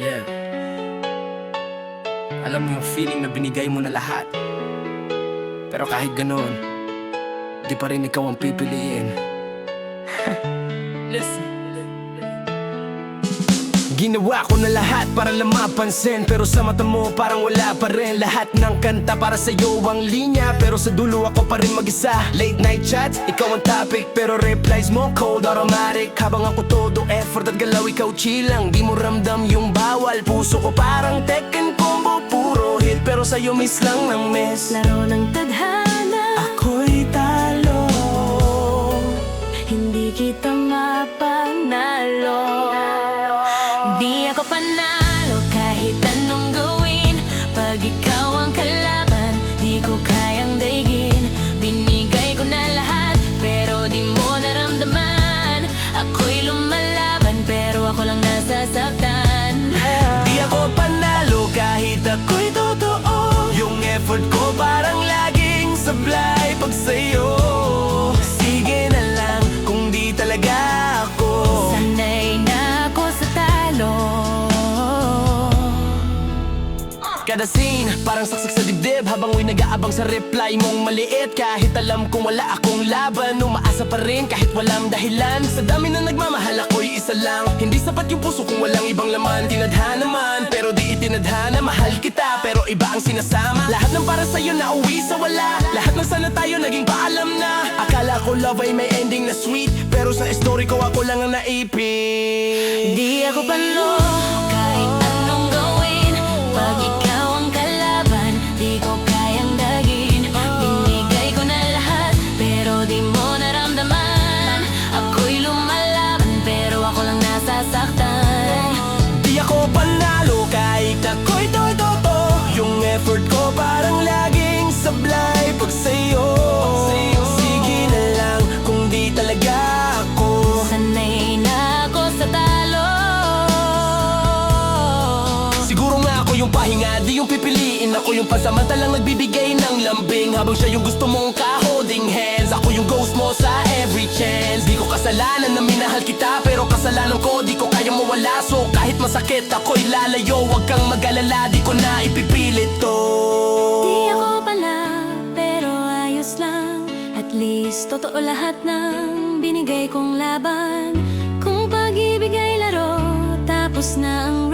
Yeah. Alam mo yung feeling na binigay mo na lahat, pero kahit ganoon, di pa rin ikaw ang pipiliin. Listen. Ginawa ko na lahat para lang mapansin, pero sa mata mo parang wala pa rin. Lahat ng kanta para sa'yo ang linya, pero sa dulo ako pa rin mag-isa. Late night chats, ikaw ang topic, pero replies mo cold automatic. Habang ako todo effort at galaw, ikaw chill lang. Di mo ramdam yung bawal, puso ko parang Tekken combo. Puro hit, pero sa'yo miss lang ng miss. Laro ng tadhana, Ako'y talo, hindi kita mapanalo. Di ako panalo kahit anong gawin. Pag ikaw ang kalaban, di ko kayang daigin. Binigay ko na lahat, pero di mo naramdaman. Ako'y lumalaban, pero ako lang nasasaktan. di ako panalo kahit ako'y totoo. Yung effort ko parang laging sablay pag sa'yo. Sige na lang kung di talaga ako. Sanay na ako sa talo. Kada scene, parang saksak sa dibdib, habang may nag-aabang sa reply mong maliit. Kahit alam kong wala akong laban, umaasa pa rin kahit walang dahilan. Sa dami na nagmamahal ako'y isa lang. Hindi sapat yung puso kung walang ibang laman. Tinadhana man, pero di itinadhana. Mahal kita, pero iba ang sinasama. Lahat ng para sa'yo na uwi sa wala. Lahat ng sana tayo naging paalam na. Akala ko love ay may ending na sweet, pero sa story ko ako lang ang naipit. Di ako panlo kahit anong gawin. Pag ikaw ang kalaban, di ko kayang dagin. Binigay ko na lahat, pero di mo naramdaman. Ako'y lumalaban, pero ako lang nasasaktan. Di ako panalo kahit ako'y todo. Yung effort ko parang laging sablay pag sa'yo. Sige na lang kung di talaga ako. Sanay na ako sa talo. Siguro nga ako yung pahinga, di yung pipiliin. Ako yung pansamantalang nagbibigay ng lambing, habang siya yung gusto mong ka-holding hands. Ako yung ghost mo sa every chance. Di ko kasalanan na minahal kita, pero kasalanan ko di ko kaya mawala. So kahit masakit ako'y lalayo, wag kang mag-alala, di ko na ipipilit to. Di ako pala, pero ayos lang. At least totoo lahat ng binigay kong laban. Kung pag-ibig ay laro, tapos na ang